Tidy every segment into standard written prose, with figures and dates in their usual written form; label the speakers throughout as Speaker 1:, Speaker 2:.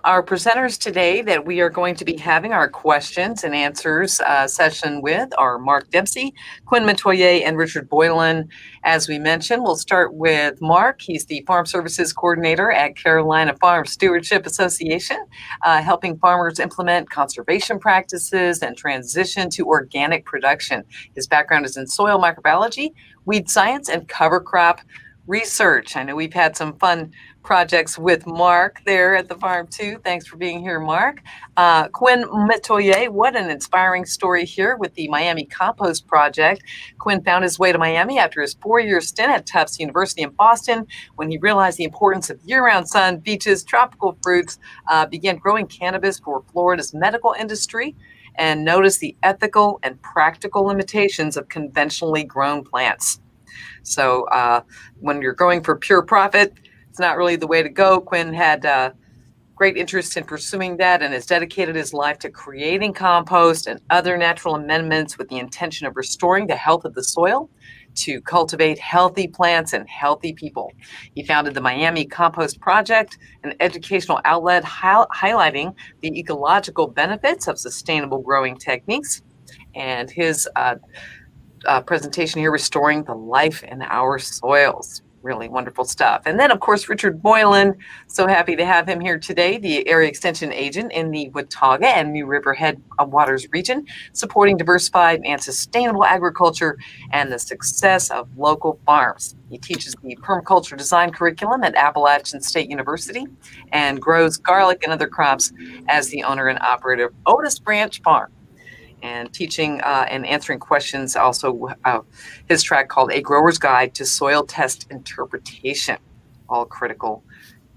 Speaker 1: Our presenters today that we are going to be having our questions and answers session with are Mark Dempsey, Quinn Metoyer, and Richard Boylan. As we mentioned, we'll start with Mark. He's the Farm Services Coordinator at Carolina Farm Stewardship Association, helping farmers implement conservation practices and transition to organic production. His background is in soil microbiology, weed science, and cover crop research. I know we've had some fun projects with Mark there at the farm too. Thanks for being here, Mark. Quinn Metoyer, what an inspiring story here with the Miami Compost Project. Quinn found his way to Miami after his 4-year stint at Tufts University in Boston when he realized the importance of year-round sun, beaches, tropical fruits, began growing cannabis for Florida's medical industry, and noticed the ethical and practical limitations of conventionally grown plants. So when you're going for pure profit, it's not really the way to go. Quinn had great interest in pursuing that and has dedicated his life to creating compost and other natural amendments with the intention of restoring the health of the soil to cultivate healthy plants and healthy people. He founded the Miami Compost Project, an educational outlet highlighting the ecological benefits of sustainable growing techniques. And his presentation here, Restoring the Life in Our Soils. Really wonderful stuff. And then, of course, Richard Boylan, so happy to have him here today, the Area Extension Agent in the Watauga and New River Headwaters region, supporting diversified and sustainable agriculture and the success of local farms. He teaches the permaculture design curriculum at Appalachian State University and grows garlic and other crops as the owner and operator of Otis Branch Farm. And teaching and answering questions, also his track called A Grower's Guide to Soil Test Interpretation, all critical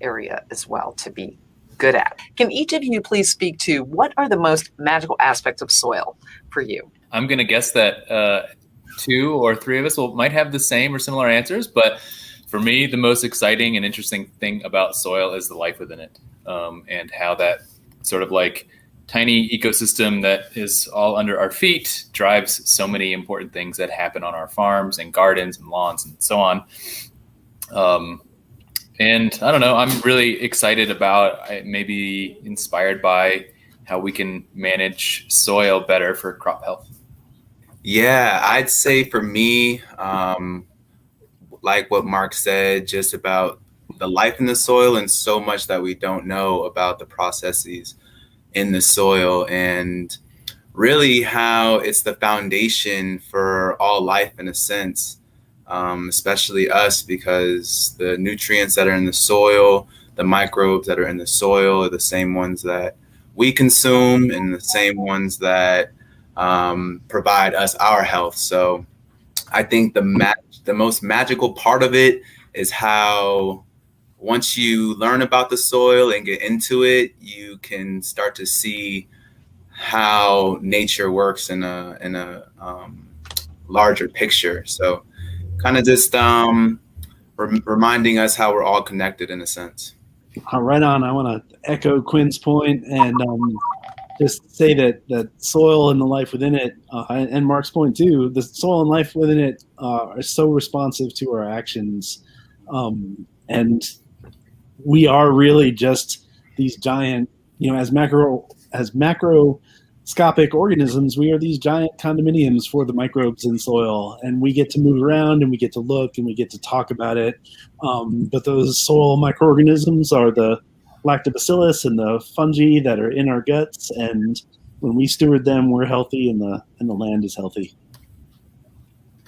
Speaker 1: area as well to be good at. Can each of you please speak to what are the most magical aspects of soil for you?
Speaker 2: I'm going to guess that 2 or 3 of us might have the same or similar answers, but for me, the most exciting and interesting thing about soil is the life within it, and how that sort of like tiny ecosystem that is all under our feet drives so many important things that happen on our farms and gardens and lawns and so on. And I don't know, I'm really excited about, maybe inspired by how we can manage soil better for crop health.
Speaker 3: Yeah, I'd say for me, like what Mark said, just about the life in the soil and so much that we don't know about the processes in the soil, and really how it's the foundation for all life in a sense, especially us, because the nutrients that are in the soil, the microbes that are in the soil are the same ones that we consume and the same ones that provide us our health. So I think the most magical part of it is how once you learn about the soil and get into it, you can start to see how nature works in a larger picture. So kind of just reminding us how we're all connected in a sense.
Speaker 4: Right on. I want to echo Quinn's point and just say that soil and the life within it, and Mark's point too, the soil and life within it are so responsive to our actions. And we are really just these giant, as macroscopic organisms, we are these giant condominiums for the microbes in soil, and we get to move around and we get to look and we get to talk about it. But those soil microorganisms are the lactobacillus and the fungi that are in our guts, and when we steward them, we're healthy and the land is healthy.